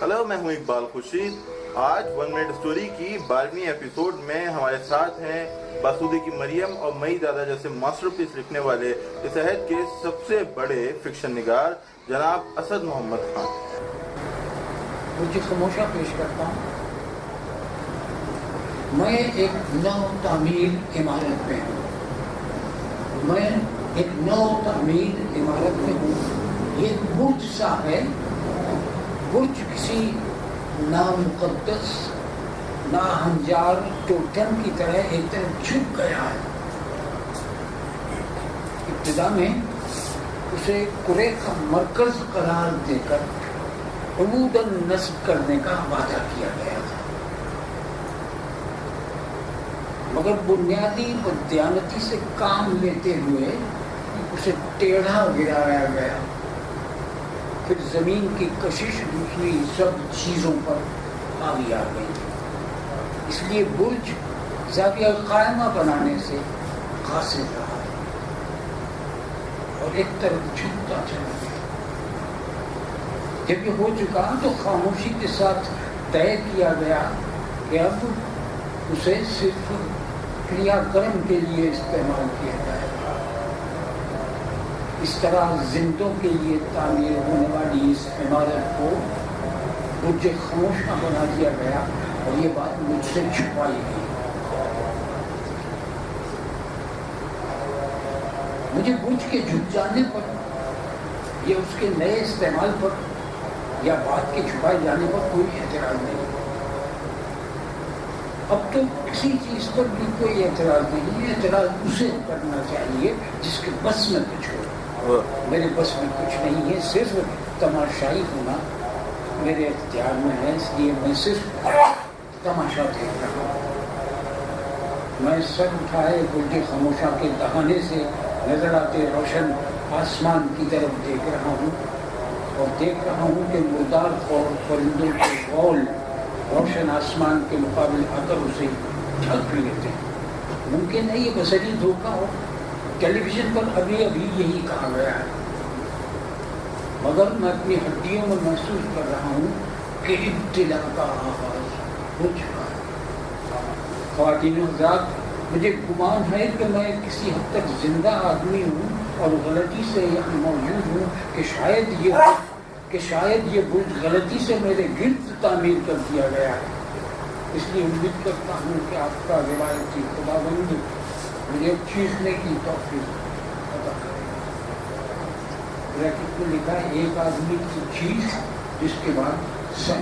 Hello, میں ہوں اقبال خورشید۔ آج 1 منٹ اسٹوری کی 12ویں ایپیسوڈ میں ہمارے ساتھ ہیں باسودی کی مریم اور مئی دادا جیسے ماسٹر پیس لکھنے والے اس عہد کے سب سے بڑے فکشن نگار جناب اسد محمد خان۔ مجھے خاموشہ پیش کرتا ہوں۔ میں ایک نو تعمیر عمارت میں ہوں۔ یہ ایک برج سا ہے۔ برج کسی نامقدس ناہنجار ٹوٹم کی طرح ایک طرف جھک گیا ہے۔ ابتدا میں اسے قرے کا مرکز قرار دے کر عموداً نصب کرنے کا وعدہ کیا گیا تھا، مگر بنیادی و دیانتی سے کام لیتے ہوئے اسے ٹیڑھا گرایا گیا۔ پھر زمین کی کشش دوسری سب چیزوں پر حاوی آ گئی، اس لیے برج زاویہ قائمہ بنانے سے قاصر رہا اور ایک طرف جھکتا چلا گیا۔ جب یہ ہو چکا تو خاموشی کے ساتھ طے کیا گیا کہ اب اسے صرف کریا کرم کے لیے استعمال کیا جائے گا۔ اس طرح زندوں کے لیے تعمیر ہونے والی اس عمارت کو برج خاموشہ بنا دیا گیا اور یہ بات مجھ سے چھپائی گئی۔ مجھے برج کے جھک جانے پر یا اس کے نئے استعمال پر یا بات کے چھپائے جانے پر کوئی اعتراض نہیں۔ اب تو کسی چیز پر بھی کوئی اعتراض نہیں ہے۔ اعتراض اسے کرنا چاہیے جس کے بس میں کچھ ہو۔ میرے بس میں کچھ نہیں ہے، صرف تماشائی ہونا میرے اختیار میں ہے، اس لیے میں صرف تماشا دیکھ رہا ہوں۔ میں سر اٹھائے برج خاموشہ کے دہانے سے نظر آتے روشن آسمان کی طرف دیکھ رہا ہوں اور دیکھ رہا ہوں کہ مردار خور پرندوں کے غول روشن آسمان کے مقابل آ کر اسے ڈھک لیتے ہیں۔ ممکن ہے یہ بصری دھوکہ ہو، ٹیلی ویژن پر ابھی یہی کہا گیا ہے، مگر میں اپنی ہڈیوں میں محسوس کر رہا ہوں کہ ابتلا کا آغاز ہو چکا ہے۔ خواتین و حضرات، مجھے گمان ہے کہ میں کسی حد تک زندہ آدمی ہوں اور غلطی سے یہاں موجود ہوں کہ شاید یہ برج غلطی سے میرے گرد تعمیر کر دیا گیا ہے۔ اس لیے امید کرتا ہوں کہ آپ کا روایتی خداوند مجھے چیخنے کی توفیق عطا کرے گا۔ بریکٹ میں لکھا ہے ایک آدمی کی چیخ جس کے بعد سن۔